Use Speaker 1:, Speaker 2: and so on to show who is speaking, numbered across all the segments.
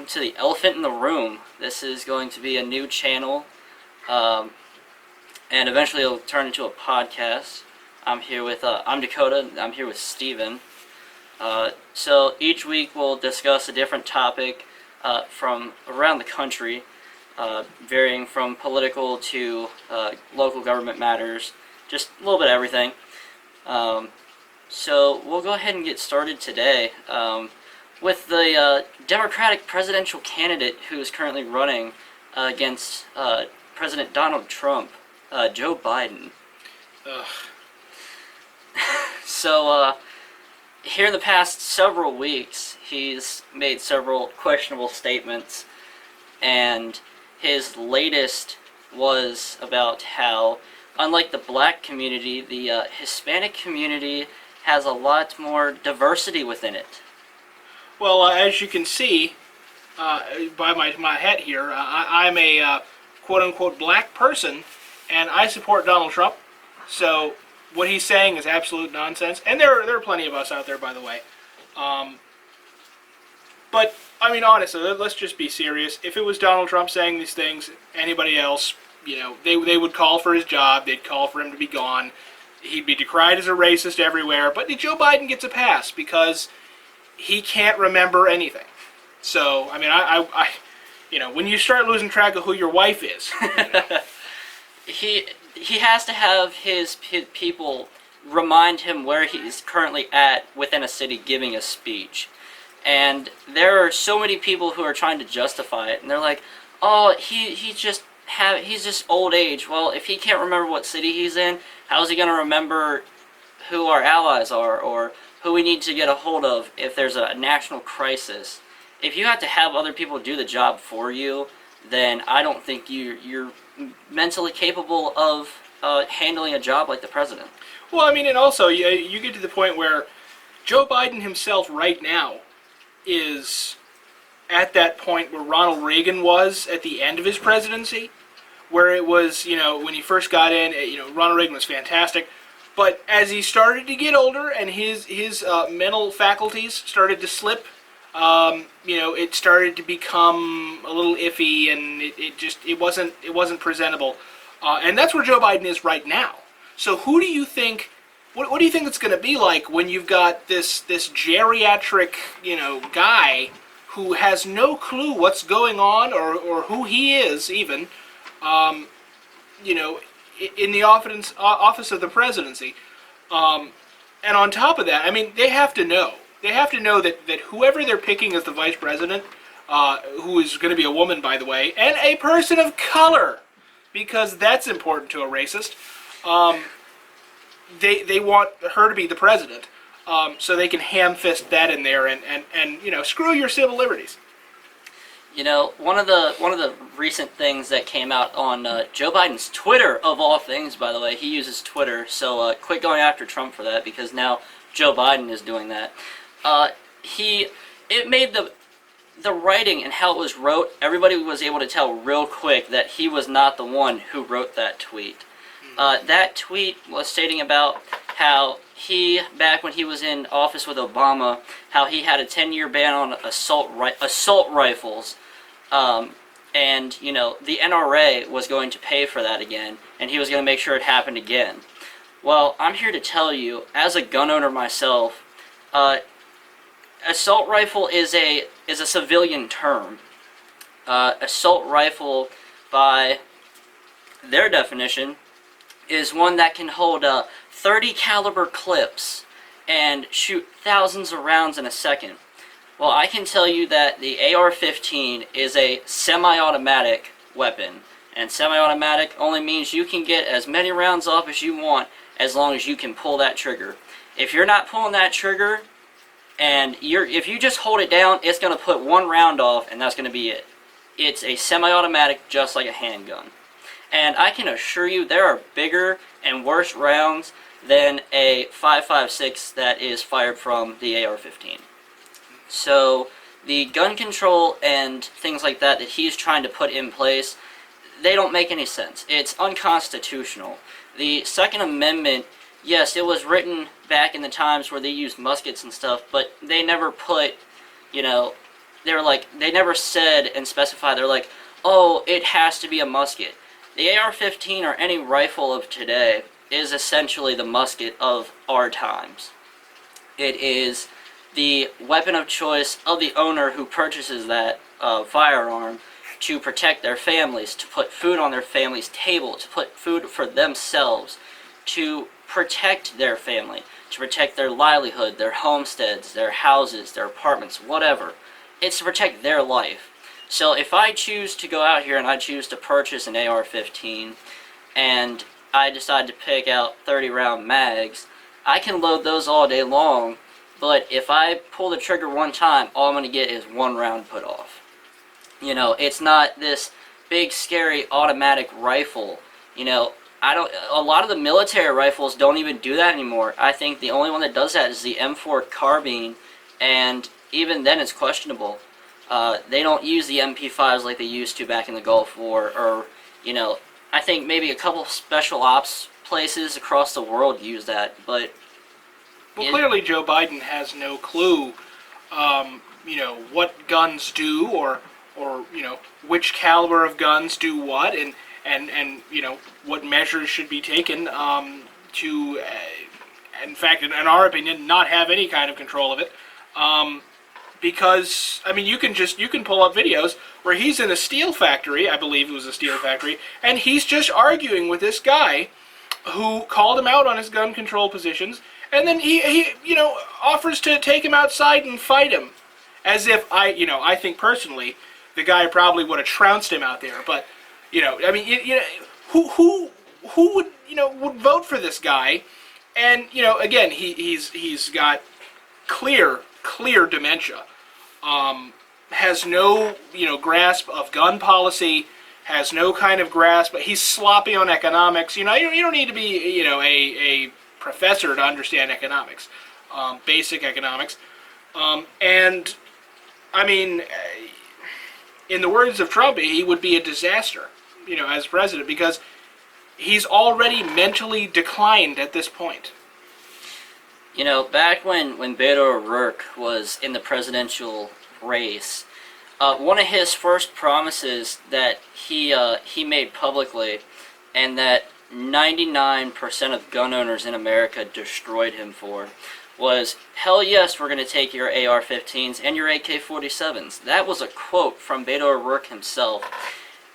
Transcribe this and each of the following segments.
Speaker 1: welcome to the Elephant in the Room. This is going to be a new channel, and eventually it'll turn into a podcast. I'm Dakota. I'm here with Steven. So each week we'll discuss a different topic from around the country, varying from political to local government matters, just a little bit of everything. So we'll go ahead and get started today with the Democratic presidential candidate who is currently running against President Donald Trump, Joe Biden.
Speaker 2: Ugh.
Speaker 1: So here in the past several weeks, he's made several questionable statements, and his latest was about how, unlike the black community, the Hispanic community has a lot more diversity within it.
Speaker 2: Well, as you can see by my hat here, I'm a quote-unquote black person, and I support Donald Trump. So what he's saying is absolute nonsense. And there are plenty of us out there, by the way. But, I mean, honestly, let's just be serious. If it was Donald Trump saying these things, anybody else, you know, they would call for his job. They'd call for him to be gone. He'd be decried as a racist everywhere. But Joe Biden gets a pass because he can't remember anything. So, I mean, I you know, when you start losing track of who your wife is, you know.
Speaker 1: He has to have his people remind him where he's currently at within a city giving a speech. And there are so many people who are trying to justify it, and they're like, oh, he's just old age. Well, if he can't remember what city he's in, how's he going to remember who our allies are, or who we need to get a hold of if there's a national crisis? If you have to have other people do the job for you, then I don't think you're mentally capable of handling a job like the president.
Speaker 2: Well, I mean, and also, you get to the point where Joe Biden himself right now is at that point where Ronald Reagan was at the end of his presidency, where it was, you know, when he first got in, you know, Ronald Reagan was fantastic. But as he started to get older and his mental faculties started to slip, you know, it started to become a little iffy, and it wasn't presentable, and that's where Joe Biden is right now. So who do you think? What do you think it's going to be like when you've got this geriatric, you know, guy who has no clue what's going on or who he is even, you know, in the office of the presidency, and on top of that, I mean, they have to know. They have to know that whoever they're picking as the vice president, who is going to be a woman, by the way, and a person of color, because that's important to a racist, they want her to be the president, so they can ham-fist that in there and you know, screw your civil liberties.
Speaker 1: You know, one of the recent things that came out on Joe Biden's Twitter, of all things, by the way, he uses Twitter, so quit going after Trump for that, because now Joe Biden is doing that. It made the writing and how it was wrote, everybody was able to tell real quick that he was not the one who wrote that tweet. That tweet was stating about how he, back when he was in office with Obama, how he had a 10-year ban on assault rifles, and, you know, the NRA was going to pay for that again, and he was going to make sure it happened again. Well, I'm here to tell you, as a gun owner myself, assault rifle is a civilian term. Assault rifle, by their definition, is one that can hold 30 caliber clips and shoot thousands of rounds in a second. Well, I can tell you that the AR-15 is a semi-automatic weapon, and semi-automatic only means you can get as many rounds off as you want as long as you can pull that trigger. If you're not pulling that trigger, and if you just hold it down, it's going to put one round off, and that's going to be it. It's a semi-automatic, just like a handgun. And I can assure you there are bigger and worse rounds than a 5.56 that is fired from the AR-15. So the gun control and things like that he's trying to put in place, they don't make any sense. It's unconstitutional. The Second Amendment, yes, it was written back in the times where they used muskets and stuff, but they never put, you know, they never said and specified, they're like, oh, it has to be a musket. The AR-15 or any rifle of today is essentially the musket of our times. It is the weapon of choice of the owner who purchases that firearm to protect their families, to put food on their family's table, to put food for themselves, to protect their family, to protect their livelihood, their homesteads, their houses, their apartments, whatever. It's to protect their life. So if I choose to go out here and I choose to purchase an AR-15 and I decide to pick out 30-round mags, I can load those all day long, but if I pull the trigger one time, all I'm going to get is one round put off. You know, it's not this big, scary automatic rifle. You know, a lot of the military rifles don't even do that anymore. I think the only one that does that is the M4 carbine, and even then it's questionable. They don't use the MP5s like they used to back in the Gulf War, or, you know, I think maybe a couple special ops places across the world use that, but...
Speaker 2: Well, clearly Joe Biden has no clue, you know, what guns do, or you know, which caliber of guns do what, and you know, what measures should be taken to, in fact, in our opinion, not have any kind of control of it. Because, I mean, you can pull up videos where he's in a steel factory, I believe it was a steel factory, and he's just arguing with this guy who called him out on his gun control positions, and then he you know, offers to take him outside and fight him. As if I think personally, the guy probably would have trounced him out there, but, you know, I mean, you know, who would, you know, would vote for this guy? And, you know, again, he's got clear dementia, has no, you know, grasp of gun policy, has no kind of grasp, but he's sloppy on economics. You know, you don't need to be, you know, a professor to understand economics, basic economics, and, I mean, in the words of Trump, he would be a disaster, you know, as president, because he's already mentally declined at this point.
Speaker 1: You know, back when Beto O'Rourke was in the presidential race, one of his first promises that he made publicly, and that 99% of gun owners in America destroyed him for, was, hell yes, we're going to take your AR-15s and your AK-47s. That was a quote from Beto O'Rourke himself.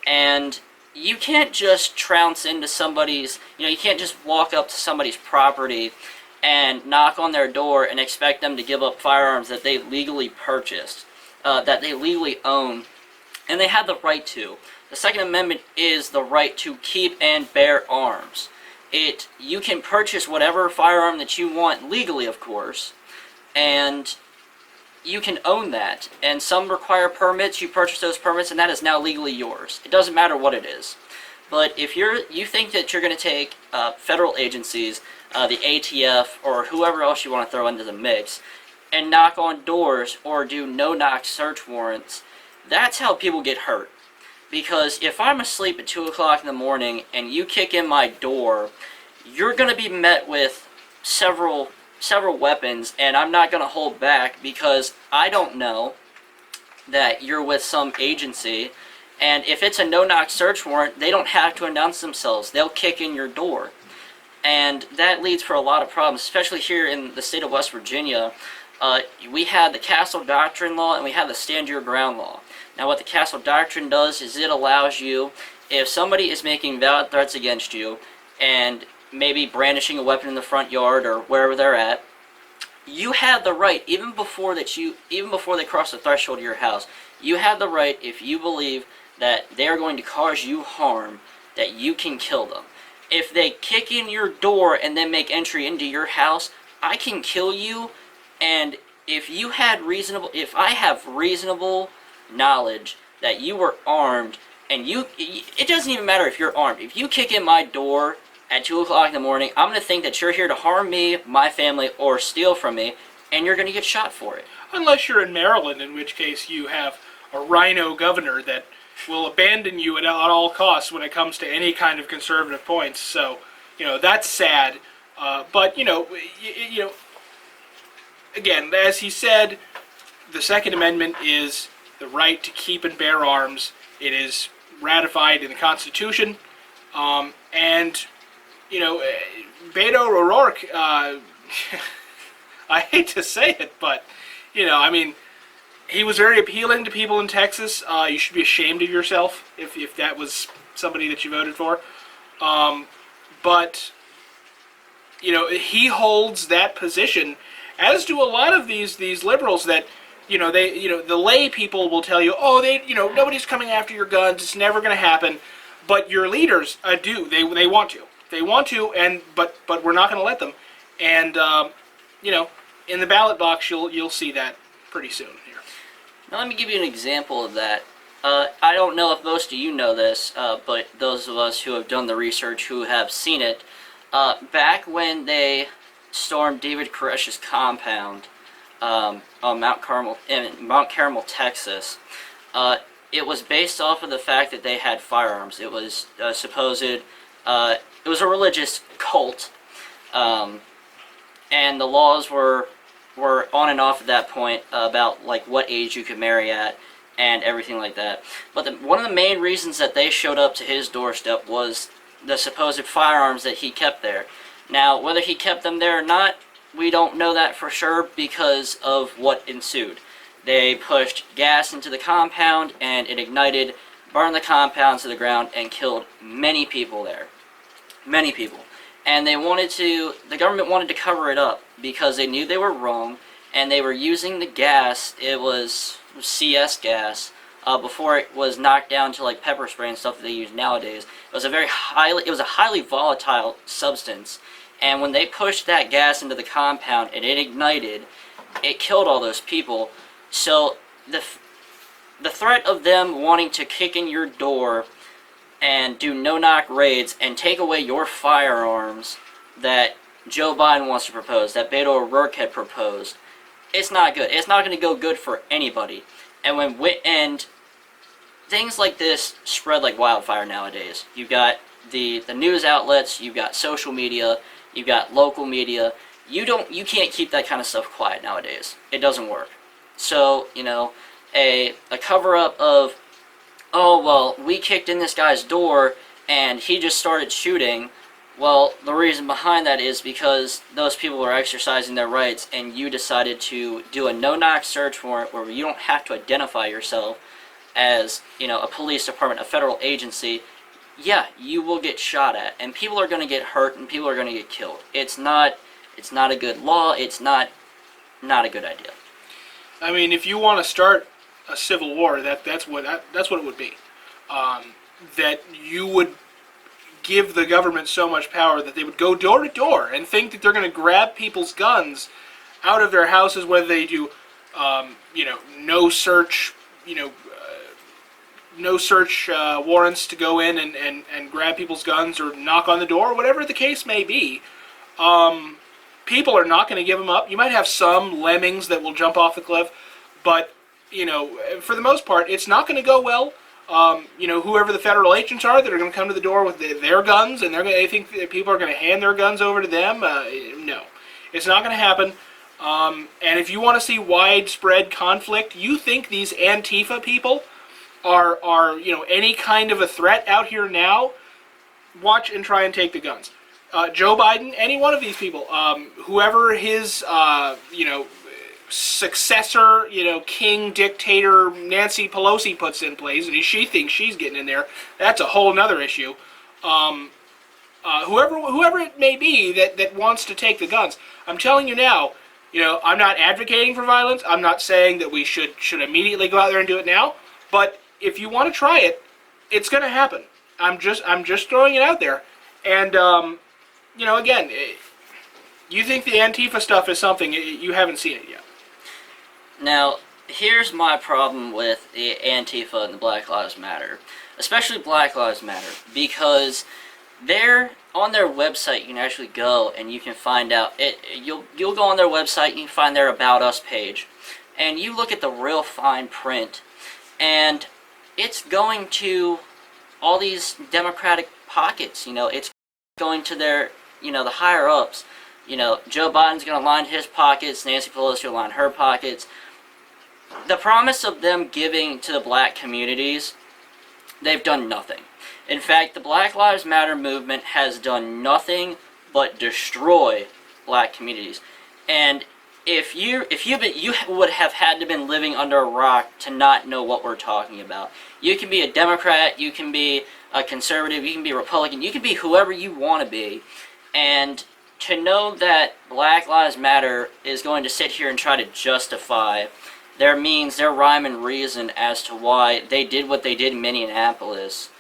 Speaker 1: And you can't just trounce into somebody's, you know, you can't just walk up to somebody's property and knock on their door and expect them to give up firearms that they legally purchased, that they legally own, and they have the right to. The Second Amendment is the right to keep and bear arms. You can purchase whatever firearm that you want legally, of course, and you can own that. And some require permits. You purchase those permits, and that is now legally yours. It doesn't matter what it is. But if you think that you're going to take federal agencies, the ATF, or whoever else you want to throw into the mix, and knock on doors or do no-knock search warrants, that's how people get hurt. Because if I'm asleep at 2 o'clock in the morning and you kick in my door, you're going to be met with several weapons, and I'm not going to hold back because I don't know that you're with some agency. And if it's a no-knock search warrant, they don't have to announce themselves. They'll kick in your door. And that leads for a lot of problems, especially here in the state of West Virginia. We had the Castle Doctrine law and we had the Stand Your Ground law. Now what the Castle Doctrine does is it allows you, if somebody is making valid threats against you and maybe brandishing a weapon in the front yard or wherever they're at, you have the right, even before they cross the threshold of your house, you have the right, if you believe that they are going to cause you harm, that you can kill them. If they kick in your door and then make entry into your house, I can kill you. And if I have reasonable knowledge that you were armed, and it doesn't even matter if you're armed. If you kick in my door at 2 o'clock in the morning, I'm going to think that you're here to harm me, my family, or steal from me, and you're going to get shot for it.
Speaker 2: Unless you're in Maryland, in which case you have a rhino governor that will abandon you at all costs when it comes to any kind of conservative points. So, you know, that's sad. But, you know, again, as he said, the Second Amendment is the right to keep and bear arms. It is ratified in the Constitution, and Beto O'Rourke. I hate to say it, but he was very appealing to people in Texas. You should be ashamed of yourself if that was somebody that you voted for. But he holds that position, as do a lot of these liberals that the lay people will tell you, oh, nobody's coming after your guns, it's never going to happen. But your leaders do. They want to. They want to, but we're not going to let them. And in the ballot box, you'll see that pretty soon here.
Speaker 1: Now let me give you an example of that. I don't know if most of you know this, but those of us who have done the research, who have seen it, back when they stormed David Koresh's compound on Mount Carmel, Texas, it was based off of the fact that they had firearms. It was it was a religious cult, and the laws were on and off at that point about like what age you could marry at and everything like that. But one of the main reasons that they showed up to his doorstep was the supposed firearms that he kept there. Now, whether he kept them there or not, we don't know that for sure because of what ensued. They pushed gas into the compound and it ignited, burned the compound to the ground, and killed many people there. Many people. And the government wanted to cover it up because they knew they were wrong, and they were using the gas. It was CS gas before it was knocked down to like pepper spray and stuff that they use nowadays. It was a highly volatile substance, and when they pushed that gas into the compound and it ignited, it killed all those people. So the threat of them wanting to kick in your door and do no-knock raids and take away your firearms that Joe Biden wants to propose, that Beto O'Rourke had proposed, it's not good. It's not going to go good for anybody. And things like this spread like wildfire nowadays. You've got the news outlets, you've got social media, you've got local media. You can't keep that kind of stuff quiet nowadays. It doesn't work. So, a cover-up of, oh, well, we kicked in this guy's door and he just started shooting. Well, the reason behind that is because those people were exercising their rights and you decided to do a no-knock search warrant where you don't have to identify yourself as, a police department, a federal agency. Yeah, you will get shot at and people are going to get hurt and people are going to get killed. It's not a good law. It's not a good idea.
Speaker 2: I mean, if you want to start a civil war, that's what it would be. That you would give the government so much power that they would go door to door and think that they're going to grab people's guns out of their houses, whether they do, no search warrants to go in and grab people's guns or knock on the door, whatever the case may be. People are not going to give them up. You might have some lemmings that will jump off the cliff, but for the most part, it's not going to go well. Whoever the federal agents are that are going to come to the door with their guns, and they think that people are going to hand their guns over to them. No, it's not going to happen. And if you want to see widespread conflict, you think these Antifa people are any kind of a threat out here now? Watch and try and take the guns. Joe Biden, any one of these people, whoever his successor, king, dictator, Nancy Pelosi puts in place, and she thinks she's getting in there, that's a whole nother issue. Whoever it may be that wants to take the guns, I'm telling you now, I'm not advocating for violence. I'm not saying that we should immediately go out there and do it now. But if you want to try it, it's going to happen. I'm just throwing it out there. And again, you think the Antifa stuff is something, you haven't seen it yet.
Speaker 1: Now, here's my problem with the Antifa and the Black Lives Matter, especially Black Lives Matter, because on their website you can actually go and you can find out you'll go on their website, you can find their About Us page, and you look at the real fine print, and it's going to all these Democratic pockets. It's going to their the higher ups. Joe Biden's going to line his pockets, Nancy Pelosi will line her pockets. the promise of them giving to the black communities, they've done nothing. In fact, the Black Lives Matter movement has done nothing but destroy black communities. And if you would have had to been living under a rock to not know what we're talking about. You can be a Democrat, you can be a conservative, you can be a Republican, you can be whoever you want to be, and to know that Black Lives Matter is going to sit here and try to justify their means, their rhyme and reason as to why they did what they did in Minneapolis.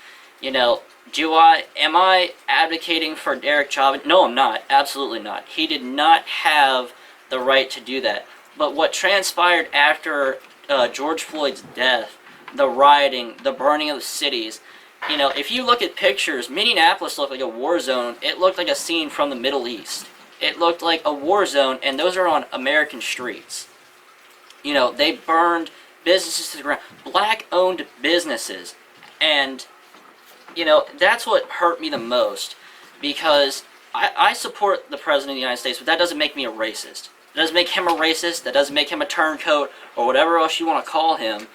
Speaker 1: You know, am I advocating for Derek Chauvin? No, I'm not. Absolutely not. He did not have the right to do that. But what transpired after George Floyd's death, the rioting, the burning of the cities, you know, if you look at pictures, Minneapolis looked like a war zone. It looked like a scene from the Middle East. It looked like a war zone, and those are on American streets. You know, they burned businesses to the ground, black-owned businesses, and, you know, that's what hurt me the most, because I support the President of the United States, but that doesn't make me a racist. That doesn't make him a racist, that doesn't make him a turncoat, or whatever else you want to call him.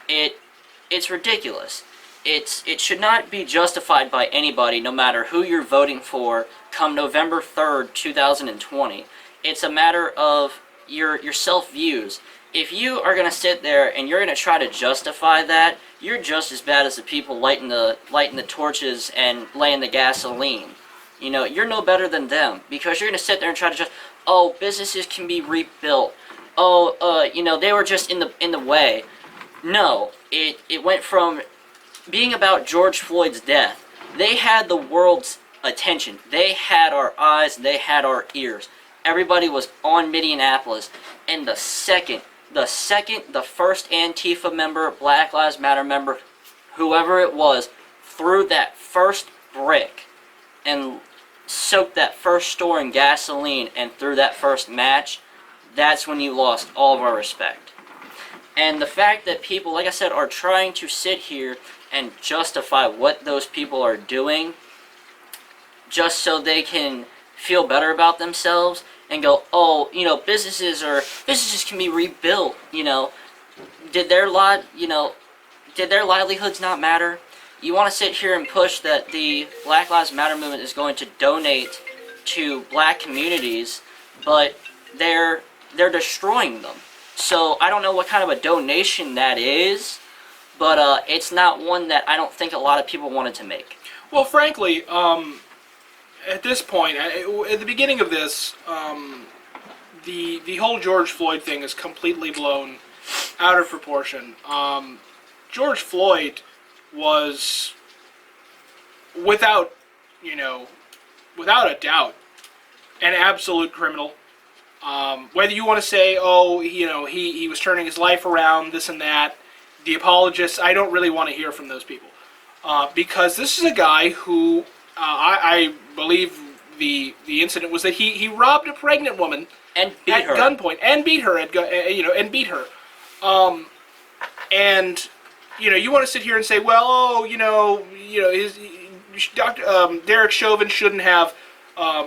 Speaker 1: It's ridiculous. It should not be justified by anybody, no matter who you're voting for, come November 3rd, 2020. It's a matter of your self-views. If you are going to sit there and you're going to try to justify that, you're just as bad as the people lighting the torches and laying the gasoline. You know, you're no better than them, because you're going to sit there and try to oh, businesses can be rebuilt. Oh, you know, they were just in the way. No, it went from being about George Floyd's death. They had the world's attention. They had our eyes. They had our ears. Everybody was on Minneapolis, and the second the first Antifa member, Black Lives Matter member, whoever it was, threw that first brick and soaked that first store in gasoline and threw that first match, that's when you lost all of our respect. And the fact that people, like I said, are trying to sit here and justify what those people are doing just so they can feel better about themselves and go, oh, you know, businesses can be rebuilt, you know. Did their livelihoods not matter? You want to sit here and push that the Black Lives Matter movement is going to donate to black communities, but they're destroying them. So I don't know what kind of a donation that is, but it's not one that I don't think a lot of people wanted to make.
Speaker 2: Well, frankly, at this point, at the beginning of this, the whole George Floyd thing is completely blown out of proportion. George Floyd was, without a doubt, an absolute criminal. Whether you want to say, oh, you know, he was turning his life around, this and that, the apologists, I don't really want to hear from those people. Because this is a guy who, I believe the incident was that he robbed a pregnant woman
Speaker 1: and
Speaker 2: at gunpoint and beat her and you know, you want to sit here and say, well, oh, Derek Chauvin shouldn't have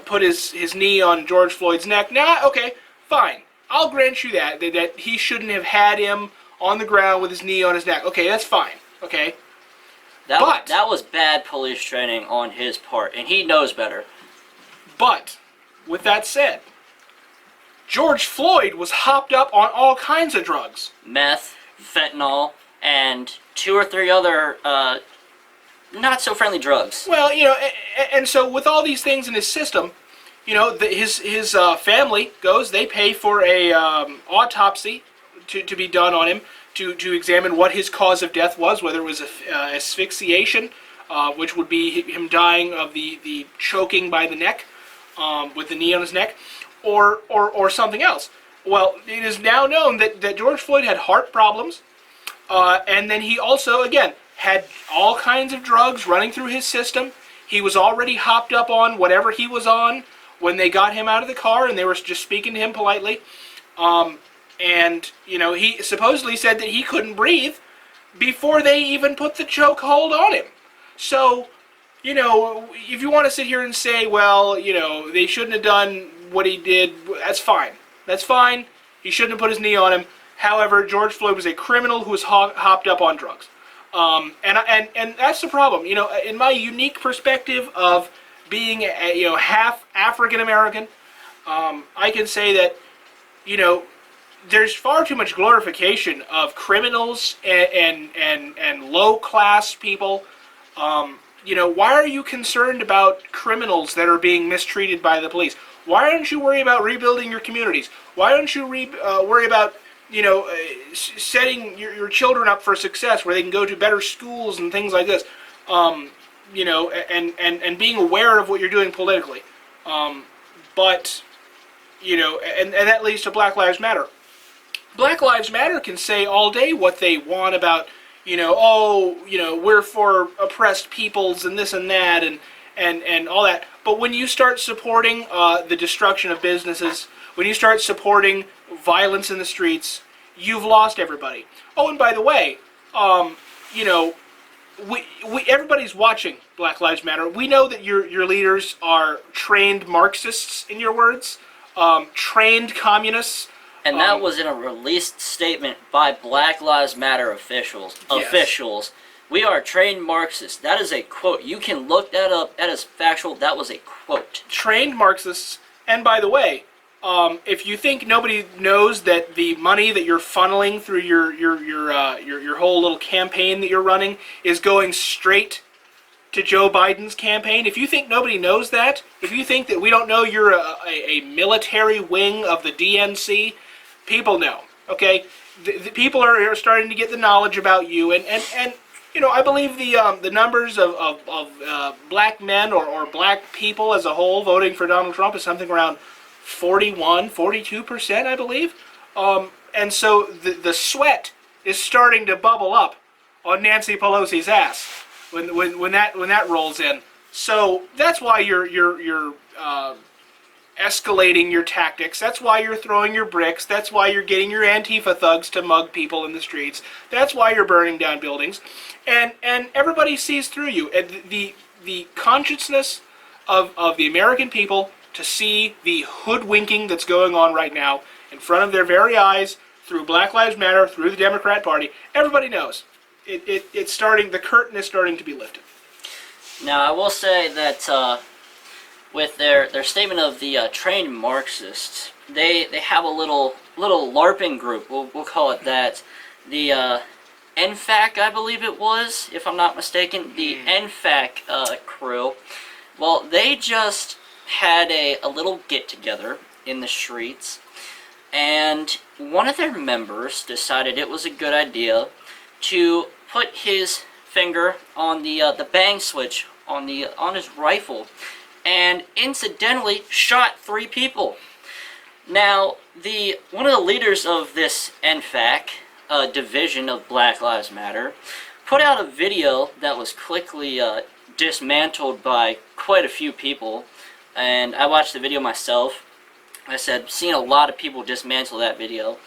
Speaker 2: put his knee on George Floyd's neck. Nah, okay, fine. I'll grant you that he shouldn't have had him on the ground with his knee on his neck. Okay, that's fine. Okay.
Speaker 1: That was bad police training on his part, and he knows better.
Speaker 2: But, with that said, George Floyd was hopped up on all kinds of drugs.
Speaker 1: Meth, fentanyl, and 2 or 3 other not so friendly drugs.
Speaker 2: Well, you know, and so with all these things in his system, you know, his family goes, they pay for a autopsy to be done on him to examine what his cause of death was, whether it was asphyxiation, which would be him dying of the choking by the neck, with the knee on his neck, or something else. Well, it is now known that George Floyd had heart problems, and then he also, again, had all kinds of drugs running through his system. He was already hopped up on whatever he was on when they got him out of the car, and they were just speaking to him politely. And, you know, he supposedly said that he couldn't breathe before they even put the chokehold on him. So, you know, if you want to sit here and say, well, you know, they shouldn't have done what he did, that's fine. That's fine. He shouldn't have put his knee on him. However, George Floyd was a criminal who was hopped up on drugs. And that's the problem. You know, in my unique perspective of being half African American, I can say that, you know, there's far too much glorification of criminals and low class people. You know, why are you concerned about criminals that are being mistreated by the police? Why don't you worry about rebuilding your communities? Why don't you worry about, you know, setting your children up for success where they can go to better schools and things like this? You know, and being aware of what you're doing politically. But, you know, and that leads to Black Lives Matter. Black Lives Matter can say all day what they want about, you know, oh, you know, we're for oppressed peoples and this and that and all that. But when you start supporting the destruction of businesses, when you start supporting violence in the streets, you've lost everybody. Oh, and by the way, you know, everybody's watching Black Lives Matter. We know that your leaders are trained Marxists, in your words, trained communists.
Speaker 1: And that was in a released statement by Black Lives Matter officials.
Speaker 2: Yes.
Speaker 1: Officials. We are trained Marxists. That is a quote. You can look that up. That is factual. That was a quote.
Speaker 2: Trained Marxists. And by the way, if you think nobody knows that the money that you're funneling through your whole little campaign that you're running is going straight to Joe Biden's campaign, if you think nobody knows that, if you think that we don't know you're a military wing of the DNC, people know, okay? The people are starting to get the knowledge about you, and you know, I believe the numbers of black men or black people as a whole voting for Donald Trump is something around 42%, I believe. And so the sweat is starting to bubble up on Nancy Pelosi's ass when that rolls in. So that's why you're escalating your tactics. That's why you're throwing your bricks. That's why you're getting your Antifa thugs to mug people in the streets. That's why you're burning down buildings. And everybody sees through you. And the consciousness of the American people to see the hoodwinking that's going on right now in front of their very eyes through Black Lives Matter, through the Democrat Party, everybody knows. It's starting, the curtain is starting to be lifted.
Speaker 1: Now, I will say that with their statement of the trained Marxists, they have a little LARPing group, we'll call it that. The NFAC, I believe it was, if I'm not mistaken, the NFAC crew. Well, they just had a little get-together in the streets, and one of their members decided it was a good idea to put his finger on the bang switch on his rifle, and incidentally shot 3 people. Now, one of the leaders of this NFAC division of Black Lives Matter put out a video that was quickly dismantled by quite a few people, and I watched the video myself. I said, seen a lot of people dismantle that video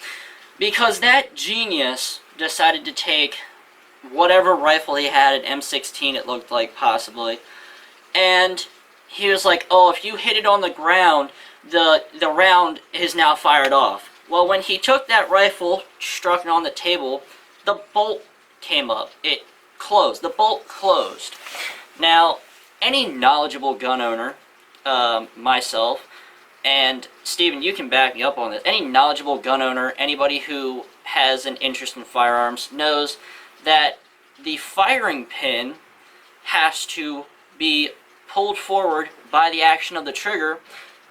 Speaker 1: because that genius decided to take whatever rifle he had, an M16 it looked like possibly, and he was like, oh, if you hit it on the ground, the round is now fired off. Well, when he took that rifle, struck it on the table, the bolt came up. It closed. The bolt closed. Now, any knowledgeable gun owner, myself, and Steven, you can back me up on this, any knowledgeable gun owner, anybody who has an interest in firearms, knows that the firing pin has to be pulled forward by the action of the trigger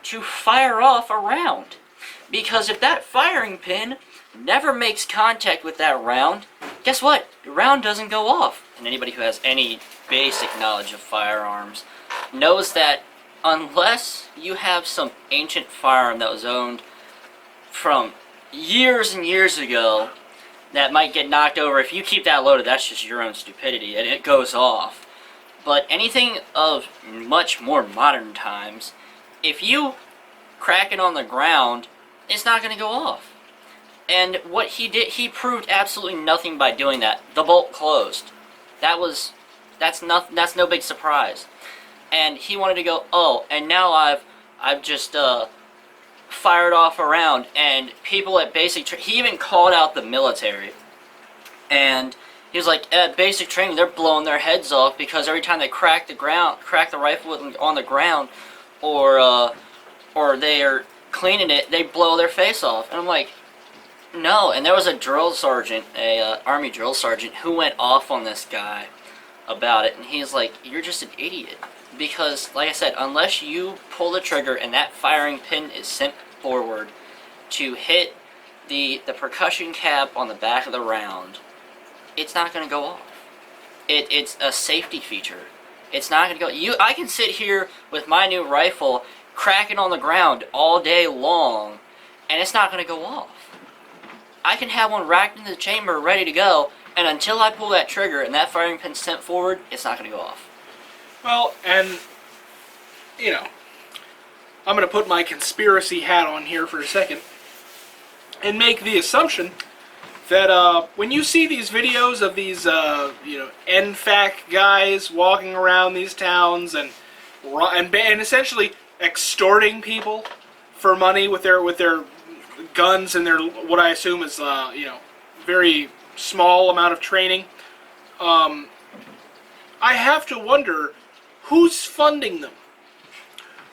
Speaker 1: to fire off a round. Because if that firing pin never makes contact with that round, guess what? The round doesn't go off. And anybody who has any basic knowledge of firearms knows that unless you have some ancient firearm that was owned from years and years ago that might get knocked over, if you keep that loaded, that's just your own stupidity, and it goes off. But anything of much more modern times, if you crack it on the ground, it's not going to go off. And what he did, he proved absolutely nothing by doing that. The bolt closed. That's no big surprise. And he wanted to go, oh, and now I've just fired off around, and people at he even called out the military, and he was like, at basic training, they're blowing their heads off because every time they crack the rifle on the ground, or they are cleaning it, they blow their face off. And I'm like, no. And there was a drill sergeant, Army drill sergeant, who went off on this guy about it, and he's like, you're just an idiot. Because, like I said, unless you pull the trigger and that firing pin is sent forward to hit the percussion cap on the back of the round, it's not going to go off. It's a safety feature. It's not going to go. I can sit here with my new rifle cracking on the ground all day long, and it's not going to go off. I can have one racked into the chamber ready to go, and until I pull that trigger and that firing pin's sent forward, it's not going to go off.
Speaker 2: Well, and, you know, I'm going to put my conspiracy hat on here for a second and make the assumption that when you see these videos of these, NFAC guys walking around these towns and essentially extorting people for money with their guns and their, what I assume is, very small amount of training, I have to wonder, who's funding them?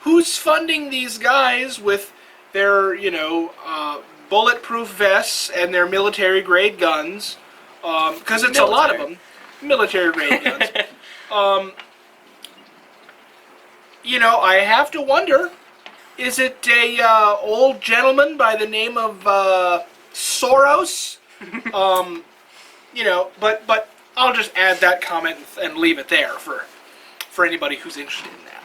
Speaker 2: Who's funding these guys with their, bulletproof vests and their military-grade guns? Because it's a lot of them. Military-grade guns. I have to wonder, is it a old gentleman by the name of Soros? But I'll just add that comment and leave it there for anybody who's interested in that.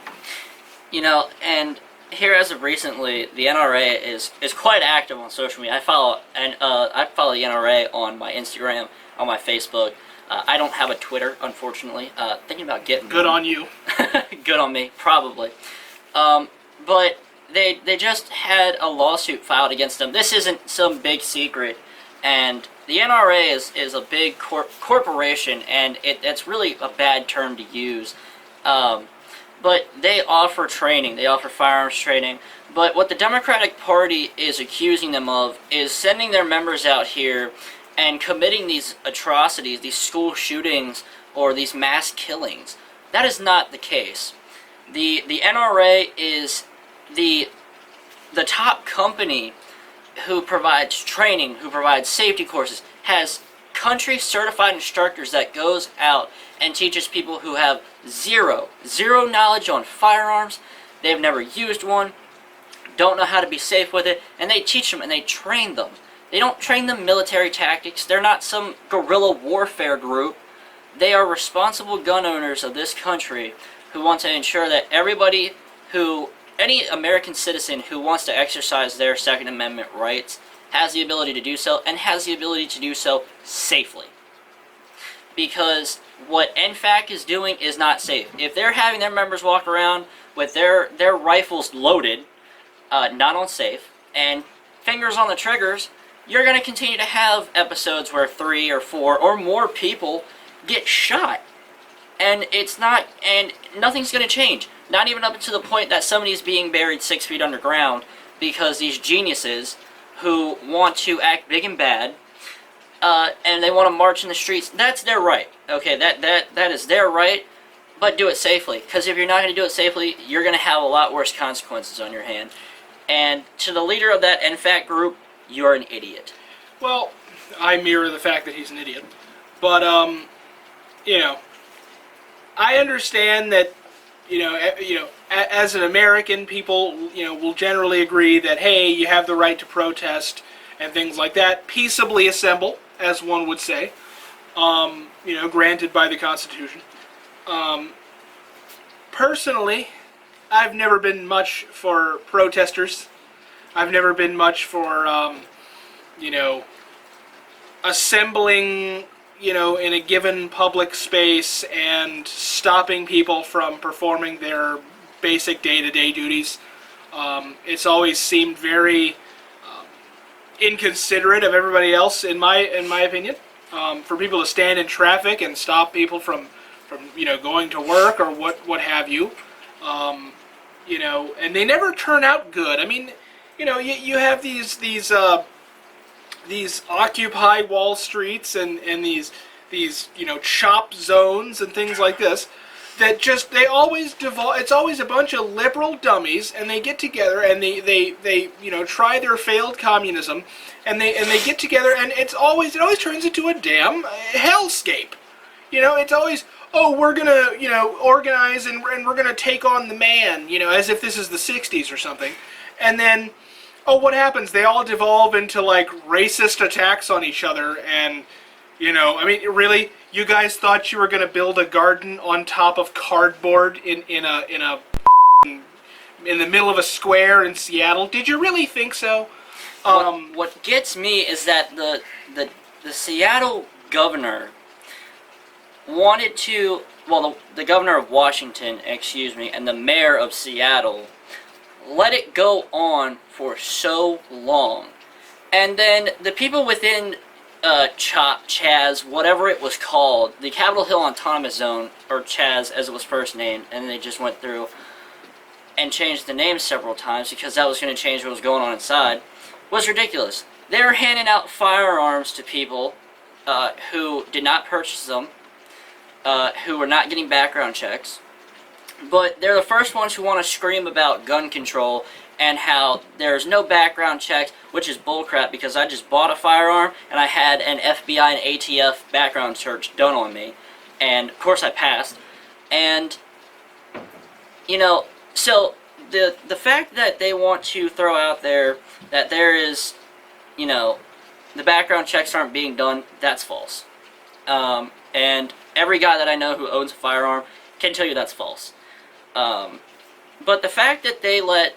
Speaker 1: And here as of recently, the NRA is quite active on social media. I follow the NRA on my Instagram, on my Facebook. I don't have a Twitter, unfortunately. Thinking about getting
Speaker 2: Good
Speaker 1: one.
Speaker 2: on you.
Speaker 1: Good on me, probably. But they just had a lawsuit filed against them. This isn't some big secret, and the NRA is a big corporation, and it's really a bad term to use. But they offer training. They offer firearms training. But what the Democratic Party is accusing them of is sending their members out here and committing these atrocities, these school shootings, or these mass killings. That is not the case. The NRA is the top company who provides training, who provides safety courses, has country-certified instructors that goes out and teaches people who have zero knowledge on firearms. They've never used one, don't know how to be safe with it, and they teach them and they train them. They don't train them military tactics. They're not some guerrilla warfare group. They are responsible gun owners of this country who want to ensure that any American citizen who wants to exercise their Second Amendment rights has the ability to do so, and has the ability to do so safely. Because what NFAC is doing is not safe. If they're having their members walk around with their rifles loaded, not on safe, and fingers on the triggers, you're going to continue to have episodes where 3 or 4 or more people get shot. And nothing's going to change. Not even up to the point that somebody's being buried 6 feet underground because these geniuses who want to act big and bad, and they want to march in the streets. That's their right. Okay, that is their right, but do it safely. Because if you're not going to do it safely, you're going to have a lot worse consequences on your hand. And to the leader of that NFAC group, you're an idiot.
Speaker 2: Well, I mirror the fact that he's an idiot. But, I understand that, as an American, people, will generally agree that, hey, you have the right to protest and things like that. Peaceably assemble, as one would say, granted by the Constitution. Personally, I've never been much for protesters. I've never been much for, assembling, in a given public space and stopping people from performing their basic day-to-day duties. It's always seemed very inconsiderate of everybody else, in my opinion, for people to stand in traffic and stop people from going to work or what have you. And they never turn out good. I mean, you have these Occupy Wall Streets and these chop zones and things like this that just they always devolve. It's always a bunch of liberal dummies, and they get together and they try their failed communism, and they get together, and it always turns into a damn hellscape. It's always, oh, we're gonna organize and we're gonna take on the man, as if this is the '60s or something, and then. Oh, what happens? They all devolve into like racist attacks on each other, and really, you guys thought you were gonna build a garden on top of cardboard in the middle of a square in Seattle? Did you really think so?
Speaker 1: What gets me is that the Seattle governor wanted to, the governor of Washington, excuse me, and the mayor of Seattle let it go on for so long. And then the people within Chaz, whatever it was called, the Capitol Hill Autonomous Zone, or Chaz as it was first named, and they just went through and changed the name several times because that was going to change what was going on inside, was ridiculous. They were handing out firearms to people who did not purchase them, who were not getting background checks. But they're the first ones who want to scream about gun control and how there's no background checks, which is bullcrap because I just bought a firearm and I had an FBI and ATF background search done on me. And, of course, I passed. And, so the fact that they want to throw out there that there is, the background checks aren't being done, that's false. And every guy that I know who owns a firearm can tell you that's false. But the fact that they let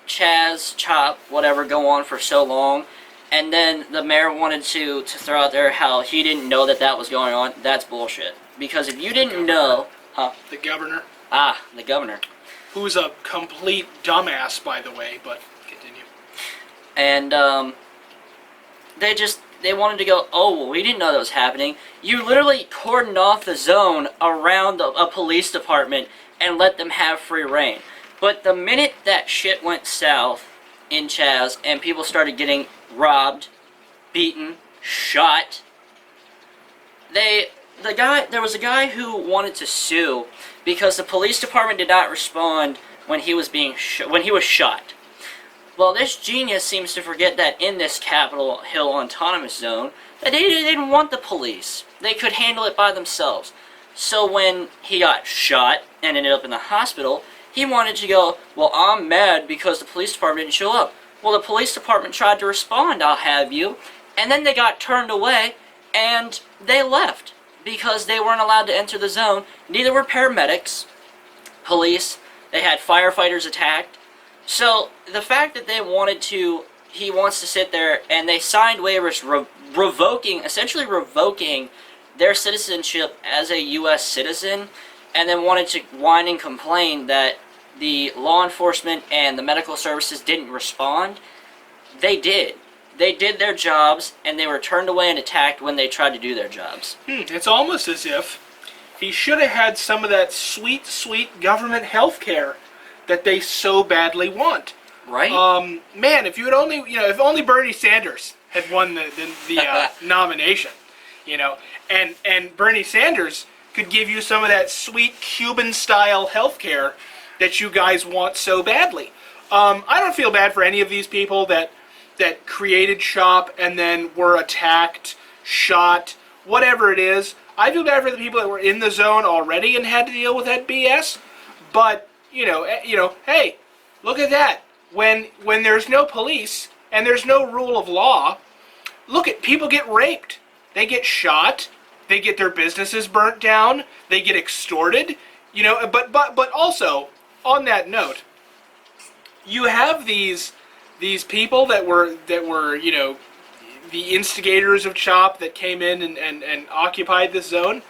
Speaker 1: Chaz, Chop, whatever, go on for so long, and then the mayor wanted to throw out there how he didn't know that was going on, that's bullshit. Because if you didn't know...
Speaker 2: The governor.
Speaker 1: The governor.
Speaker 2: Who's a complete dumbass, by the way, but continue.
Speaker 1: And, they wanted to go, oh, well, we didn't know that was happening. You literally cordoned off the zone around a police department and let them have free reign. But the minute that shit went south in Chaz and people started getting robbed, beaten, shot, there was a guy who wanted to sue because the police department did not respond when he was shot. Well, this genius seems to forget that in this Capitol Hill Autonomous Zone, that they didn't want the police. They could handle it by themselves. So when he got shot and ended up in the hospital, he wanted to go, well, I'm mad because the police department didn't show up. Well, the police department tried to respond, I'll have you, and then they got turned away, and they left because they weren't allowed to enter the zone. Neither were paramedics, police, they had firefighters attacked. So the fact that he wants to sit there, and they signed waivers essentially revoking their citizenship as a U.S. citizen, and then wanted to whine and complain that the law enforcement and the medical services didn't respond. They did. They did their jobs, and they were turned away and attacked when they tried to do their jobs.
Speaker 2: It's almost as if he should have had some of that sweet, sweet government health care that they so badly want.
Speaker 1: Right?
Speaker 2: Man, if you had only, if only Bernie Sanders had won the nomination, and Bernie Sanders could give you some of that sweet Cuban-style health care that you guys want so badly. I don't feel bad for any of these people that created SHOP and then were attacked, shot, whatever it is. I feel bad for the people that were in the zone already and had to deal with that BS. But hey, look at that. When there's no police and there's no rule of law, look at people get raped, they get shot, they get their businesses burnt down, they get extorted. But also on that note, you have these people that were the instigators of CHOP that came in and occupied this zone.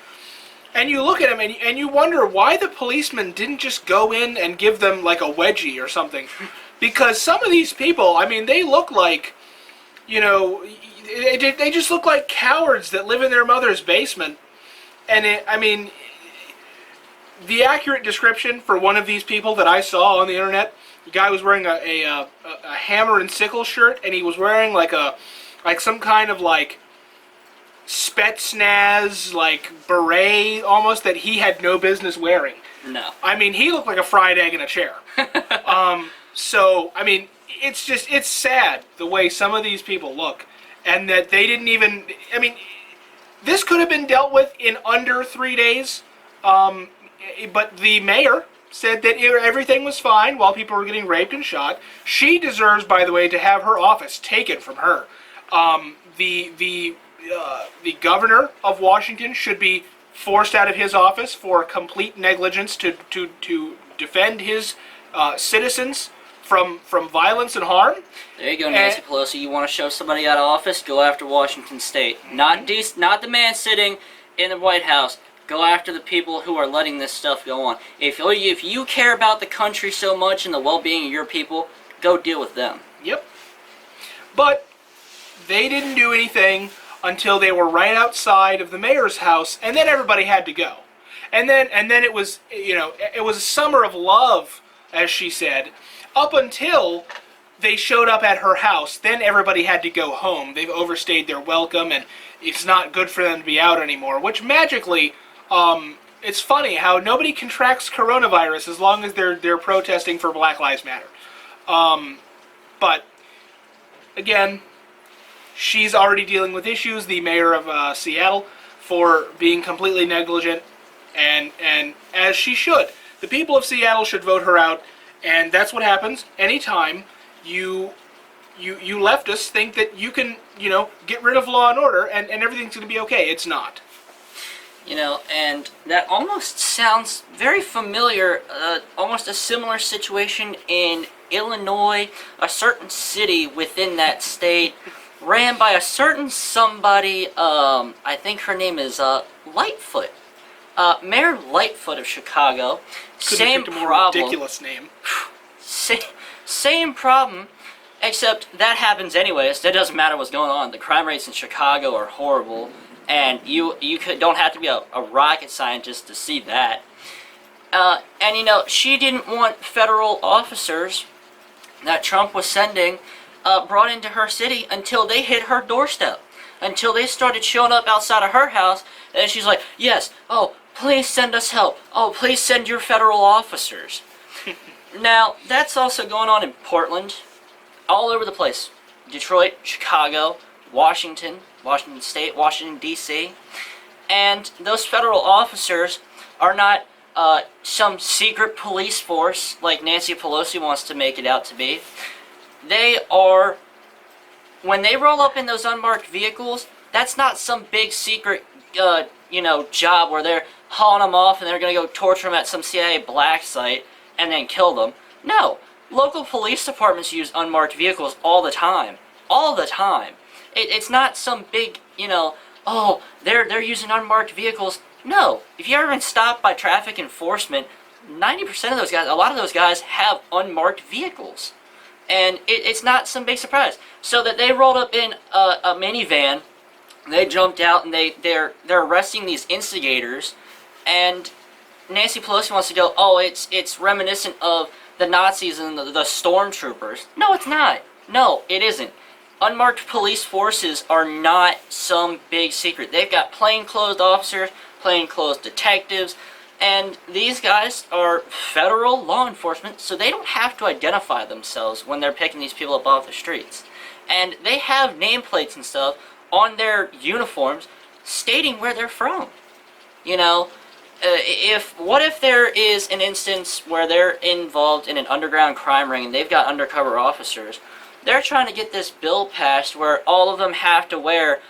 Speaker 2: And you look at them and you wonder why the policemen didn't just go in and give them like a wedgie or something. Because some of these people, they look like, they just look like cowards that live in their mother's basement. And the accurate description for one of these people that I saw on the internet The guy was wearing a hammer and sickle shirt, and he was wearing like some kind of like Spetsnaz like beret almost that he had no business wearing.
Speaker 1: No.
Speaker 2: I mean, he looked like a fried egg in a chair. So I mean, it's sad the way some of these people look, and that they didn't even. I mean, this could have been dealt with in under 3 days, but the mayor said that everything was fine while people were getting raped and shot. She deserves, by the way, to have her office taken from her. The governor of Washington should be forced out of his office for complete negligence to defend his citizens from violence and harm.
Speaker 1: There you go, Nancy Pelosi. You want to shove somebody out of office? Go after Washington State. Not the man sitting in the White House. Go after the people who are letting this stuff go on. If you care about the country so much and the well-being of your people, go deal with them.
Speaker 2: Yep. But they didn't do anything until they were right outside of the mayor's house, and then everybody had to go. And then it was, it was a summer of love, as she said, up until they showed up at her house. Then everybody had to go home. They've overstayed their welcome, and it's not good for them to be out anymore, which magically, it's funny how nobody contracts coronavirus as long as they're protesting for Black Lives Matter. But again, she's already dealing with issues, the mayor of Seattle, for being completely negligent, and as she should. The people of Seattle should vote her out, and that's what happens anytime you leftists think that you can, get rid of law and order and everything's going to be okay. It's not.
Speaker 1: And that almost sounds very familiar, almost a similar situation in Illinois, a certain city within that state, ran by a certain somebody, I think her name is Lightfoot. Mayor Lightfoot of Chicago. Same problem.
Speaker 2: Ridiculous name.
Speaker 1: Same problem, except that happens anyways. That doesn't matter what's going on. The crime rates in Chicago are horrible, and you don't have to be a rocket scientist to see that. And she didn't want federal officers that Trump was sending brought into her city until they hit her doorstep, until they started showing up outside of her house, and she's like, yes, oh, please send us help. Oh, please send your federal officers. Now, that's also going on in Portland, all over the place. Detroit, Chicago, Washington State, Washington, D.C. And those federal officers are not some secret police force like Nancy Pelosi wants to make it out to be. They are, when they roll up in those unmarked vehicles, that's not some big secret, job where they're hauling them off and they're going to go torture them at some CIA black site and then kill them. No, local police departments use unmarked vehicles all the time. All the time. It's not some big, oh, they're using unmarked vehicles. No, if you ever been stopped by traffic enforcement, 90% of those guys, a lot of those guys have unmarked vehicles. And it's not some big surprise. So that they rolled up in a minivan, they jumped out and they're arresting these instigators, and Nancy Pelosi wants to go, oh, it's reminiscent of the Nazis and the stormtroopers. No, it's not. No, it isn't. Unmarked police forces are not some big secret. They've got plainclothes officers, plainclothes detectives, and these guys are federal law enforcement, so they don't have to identify themselves when they're picking these people up off the streets. And they have nameplates and stuff on their uniforms stating where they're from. What if there is an instance where they're involved in an underground crime ring and they've got undercover officers? They're trying to get this bill passed where all of them have to wear,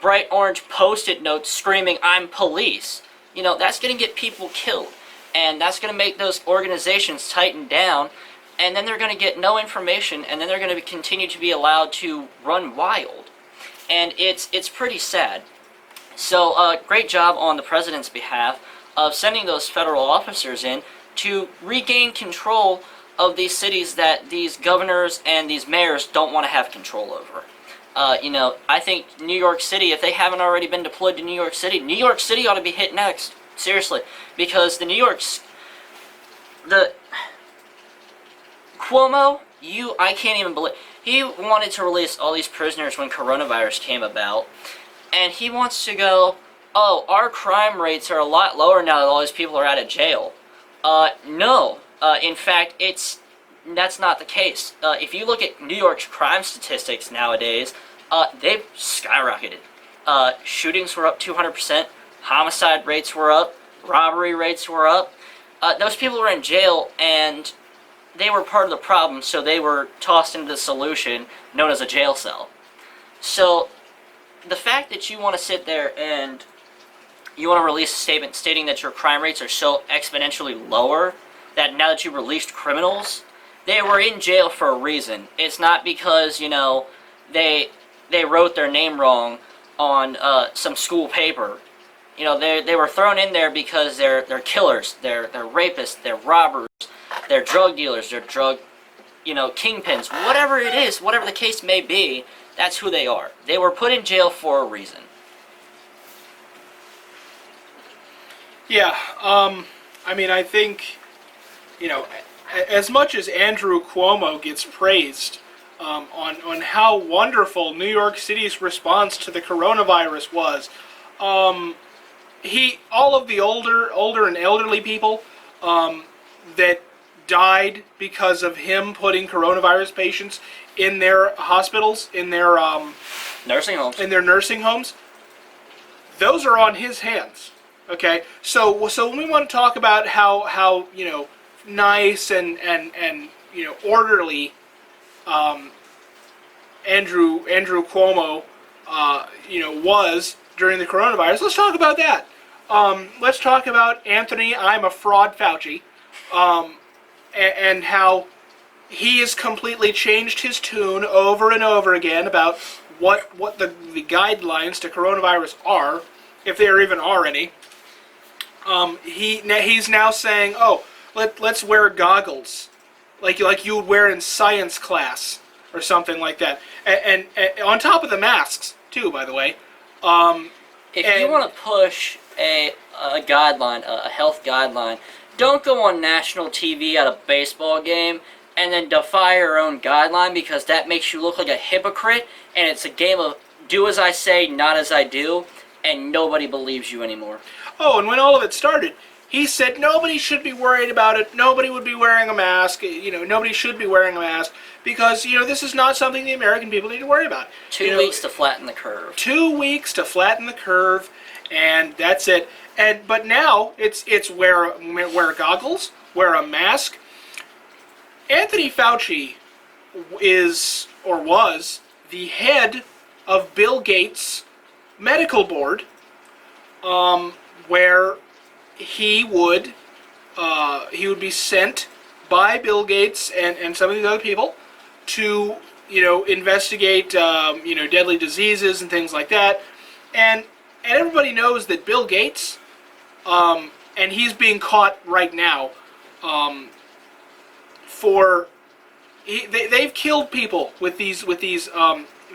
Speaker 1: bright orange Post-it notes screaming, "I'm police." That's going to get people killed. And that's going to make those organizations tighten down. And then they're going to get no information. And then they're going to continue to be allowed to run wild. And it's pretty sad. So, great job on the president's behalf of sending those federal officers in to regain control of these cities that these governors and these mayors don't want to have control over. I think New York City, if they haven't already been deployed to New York City ought to be hit next. Seriously. Because the Cuomo, I can't even believe, he wanted to release all these prisoners when coronavirus came about, and he wants to go, oh, our crime rates are a lot lower now that all these people are out of jail. No. In fact, that's not the case. If you look at New York's crime statistics nowadays, they've skyrocketed. Shootings were up 200%, homicide rates were up, robbery rates were up. Those people were in jail, and they were part of the problem, so they were tossed into the solution known as a jail cell. So, the fact that you want to sit there and you want to release a statement stating that your crime rates are so exponentially lower that now that you've released criminals, they were in jail for a reason. It's not because, they wrote their name wrong on some school paper. They were thrown in there because they're killers, they're rapists, they're robbers, they're drug dealers, they're drug, kingpins, whatever it is, whatever the case may be, that's who they are. They were put in jail for a reason.
Speaker 2: Yeah, I think, as much as Andrew Cuomo gets praised on how wonderful New York City's response to the coronavirus was, all of the older and elderly people that died because of him putting coronavirus patients in their hospitals, in their
Speaker 1: nursing
Speaker 2: homes, those are on his hands. Okay, so when we want to talk about how nice and orderly Andrew Cuomo was during the coronavirus, let's talk about that. Let's talk about Anthony I'm a fraud Fauci, and how he has completely changed his tune over and over again about what the guidelines to coronavirus are, if there even are any. He's now saying, oh, let's wear goggles, like you would wear in science class or something like that, and on top of the masks too, by the way.
Speaker 1: If you want to push a guideline, a health guideline, don't go on national TV at a baseball game and then defy your own guideline, because that makes you look like a hypocrite, and it's a game of do as I say, not as I do, and nobody believes you anymore.
Speaker 2: Oh, and when all of it started, he said nobody should be worried about it, nobody would be wearing a mask, nobody should be wearing a mask, because, this is not something the American people need to worry about.
Speaker 1: 2 weeks to flatten the curve.
Speaker 2: 2 weeks to flatten the curve, and that's it. But now, it's wear goggles, wear a mask. Anthony Fauci was the head of Bill Gates' medical board, where he would be sent by Bill Gates and some of these other people to investigate deadly diseases and things like that, and everybody knows that Bill Gates, and he's being caught right now, they've killed people with these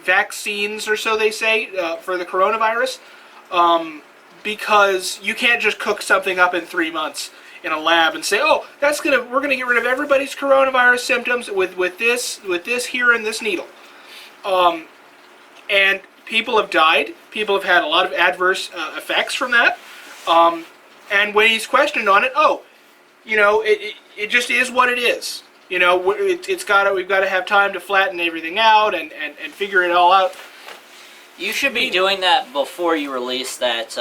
Speaker 2: vaccines, or so they say, for the coronavirus, because you can't just cook something up in 3 months in a lab and say, oh, we're gonna get rid of everybody's coronavirus symptoms with this here and this needle. And people have died. People have had a lot of adverse effects from that. And when he's questioned on it, it just is what it is. We've got to have time to flatten everything out and figure it all out.
Speaker 1: You should be doing that before you release that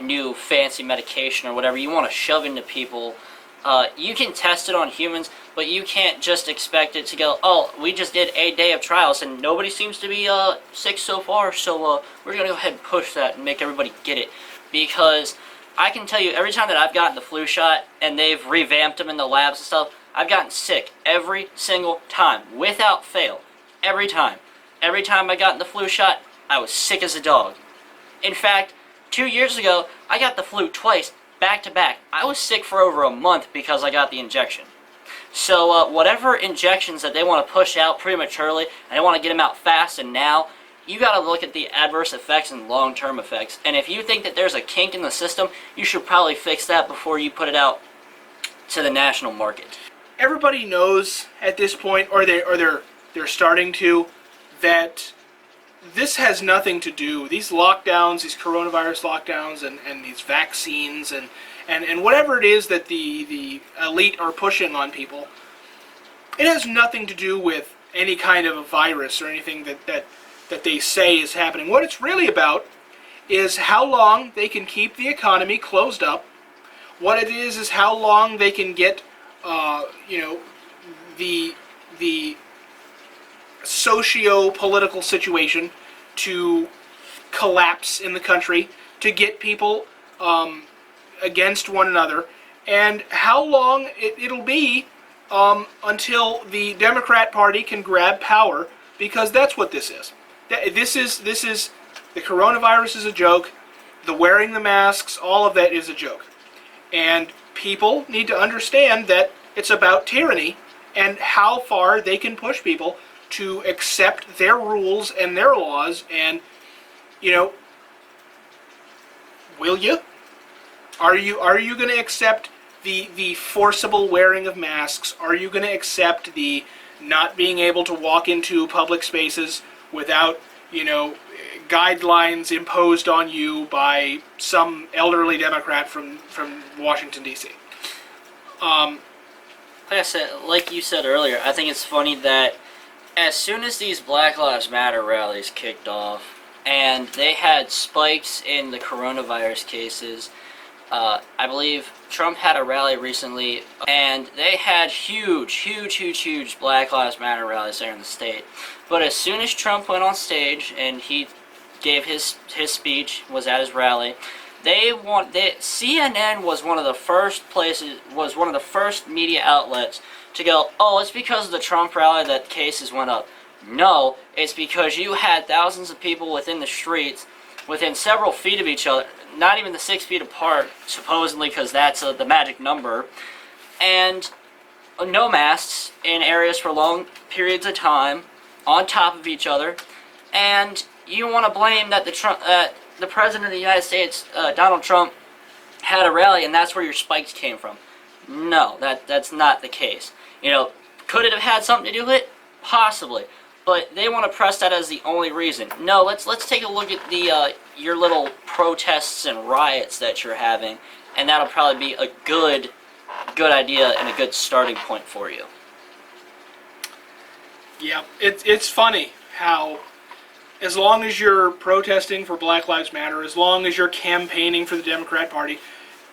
Speaker 1: new fancy medication or whatever you want to shove into people. You can test it on humans, but you can't just expect it to go, oh, we just did a day of trials and nobody seems to be sick so far, so we're going to go ahead and push that and make everybody get it. Because I can tell you, every time that I've gotten the flu shot and they've revamped them in the labs and stuff, I've gotten sick every single time, without fail. Every time. Every time I got the flu shot, I was sick as a dog. In fact, 2 years ago, I got the flu twice, back to back. I was sick for over a month because I got the injection. So whatever injections that they want to push out prematurely, and they want to get them out fast and now, you got to look at the adverse effects and long-term effects. And if you think that there's a kink in the system, you should probably fix that before you put it out to the national market.
Speaker 2: everybody knows at this point, or they're starting to, that this has nothing to do, these lockdowns, these coronavirus lockdowns, and these vaccines, and whatever it is that the elite are pushing on people, it has nothing to do with any kind of a virus or anything that they say is happening. What it's really about is how long they can keep the economy closed up. What it is how long they can get, the socio-political situation to collapse in the country, to get people against one another, and how long it'll be until the Democrat Party can grab power, because that's what this is. This is the coronavirus is a joke. The wearing the masks, all of that is a joke. And people need to understand that it's about tyranny and how far they can push people to accept their rules and their laws. And, will you? Are you going to accept the forcible wearing of masks? Are you going to accept the not being able to walk into public spaces without, guidelines imposed on you by some elderly Democrat from Washington, D.C.?
Speaker 1: Like you said earlier, I think it's funny that as soon as these Black Lives Matter rallies kicked off, and they had spikes in the coronavirus cases, I believe Trump had a rally recently, and they had huge Black Lives Matter rallies there in the state. But as soon as Trump went on stage and he gave his speech, was at his rally, CNN was one of the first media outlets to go, oh, it's because of the Trump rally that cases went up. No, it's because you had thousands of people within the streets, within several feet of each other, not even the 6 feet apart, supposedly, because that's the magic number, and no masks in areas for long periods of time, on top of each other, and you want to blame that the President of the United States, Donald Trump, had a rally, and that's where your spikes came from. No, that's not the case. Could it have had something to do with it? Possibly. But they want to press that as the only reason. No, let's take a look at your little protests and riots that you're having, and that'll probably be a good idea and a good starting point for you.
Speaker 2: Yeah, it's funny how, as long as you're protesting for Black Lives Matter, as long as you're campaigning for the Democrat Party,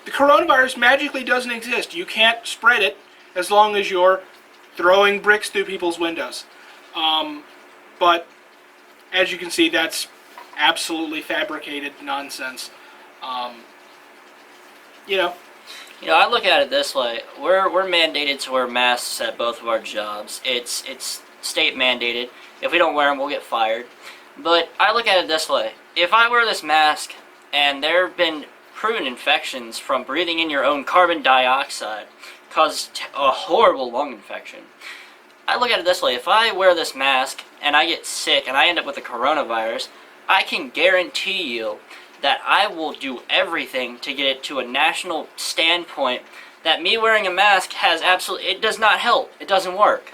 Speaker 2: the coronavirus magically doesn't exist. You can't spread it as long as you're throwing bricks through people's windows. But as you can see, that's absolutely fabricated nonsense.
Speaker 1: I look at it this way: we're mandated to wear masks at both of our jobs. It's state mandated. If we don't wear them, we'll get fired. But I look at it this way: if I wear this mask, and there have been proven infections from breathing in your own carbon dioxide, cause a horrible lung infection. I look at it this way: if I wear this mask and I get sick and I end up with the coronavirus, I can guarantee you that I will do everything to get it to a national standpoint that me wearing a mask it does not help. It doesn't work.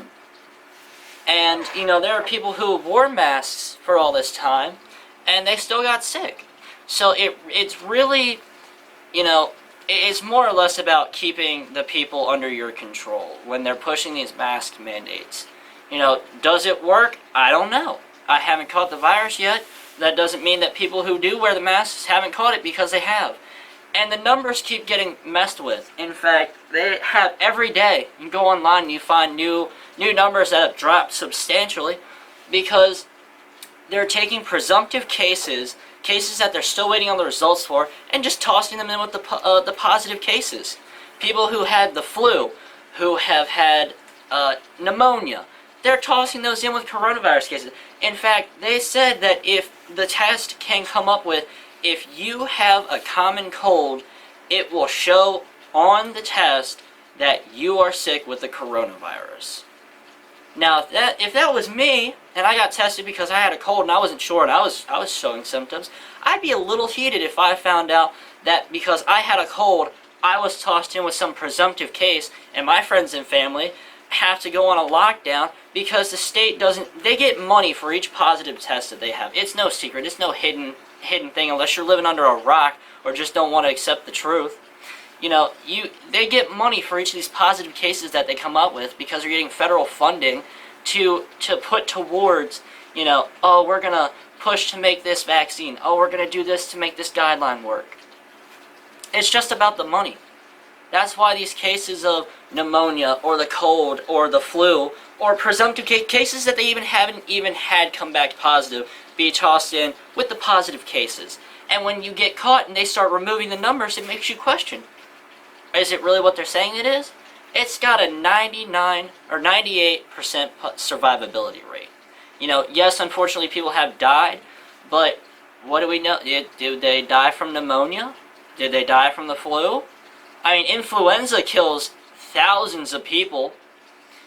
Speaker 1: And, there are people who wore masks for all this time, and they still got sick. So it's really, it's more or less about keeping the people under your control when they're pushing these mask mandates. Does it work? I don't know. I haven't caught the virus yet. That doesn't mean that people who do wear the masks haven't caught it, because they have. And the numbers keep getting messed with. In fact, they have every day. You go online and you find new numbers that have dropped substantially, because they're taking presumptive cases that they're still waiting on the results for, and just tossing them in with the positive cases. People who had the flu, who have had pneumonia, they're tossing those in with coronavirus cases. In fact, they said that if the test can come up with, if you have a common cold, it will show on the test that you are sick with the coronavirus. Now, if that was me, and I got tested because I had a cold and I wasn't sure and I was showing symptoms, I'd be a little heated if I found out that because I had a cold, I was tossed in with some presumptive case, and my friends and family have to go on a lockdown because the state doesn't. They get money for each positive test that they have. It's no secret. It's no hidden thing unless you're living under a rock or just don't want to accept the truth. You know, they get money for each of these positive cases that they come up with because they're getting federal funding to put towards, you know, oh, we're gonna push to make this vaccine. Oh, we're gonna do this to make this guideline work. It's just about the money. That's why these cases of pneumonia or the cold or the flu or presumptive cases that they even haven't even had come back positive be tossed in with the positive cases. And when you get caught and they start removing the numbers, it makes you question. Is it really what they're saying it is? It's got a 99 or 98% survivability rate. You know, yes, unfortunately people have died, but what do we know? Did they die from pneumonia? Did they die from the flu? I mean, influenza kills thousands of people.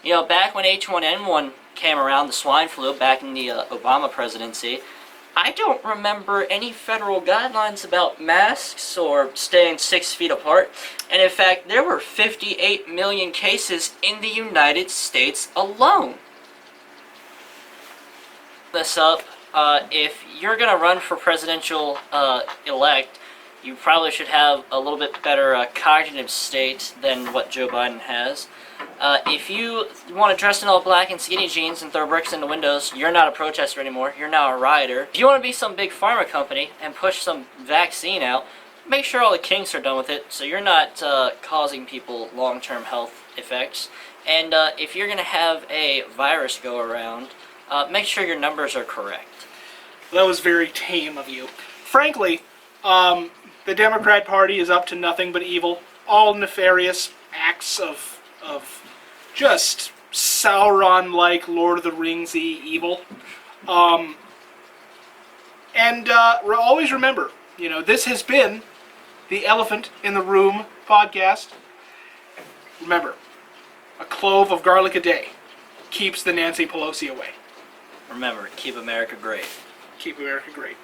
Speaker 1: You know, back when H1N1 came around, the swine flu, back in the Obama presidency, I don't remember any federal guidelines about masks or staying 6 feet apart. And in fact, there were 58 million cases in the United States alone. This up, if you're going to run for presidential elect, you probably should have a little bit better cognitive state than what Joe Biden has. If you want to dress in all black and skinny jeans and throw bricks into windows, you're not a protester anymore. You're now a rioter. If you want to be some big pharma company and push some vaccine out, make sure all the kinks are done with it so you're not causing people long-term health effects. And if you're going to have a virus go around, make sure your numbers are correct.
Speaker 2: That was very tame of you. Frankly, the Democrat Party is up to nothing but evil. All nefarious acts of just Sauron-like Lord of the Rings-y evil. And always remember, you know, this has been the Elephant in the Room podcast. Remember, a clove of garlic a day keeps the Nancy Pelosi away.
Speaker 1: Remember, keep America great.
Speaker 2: Keep America great.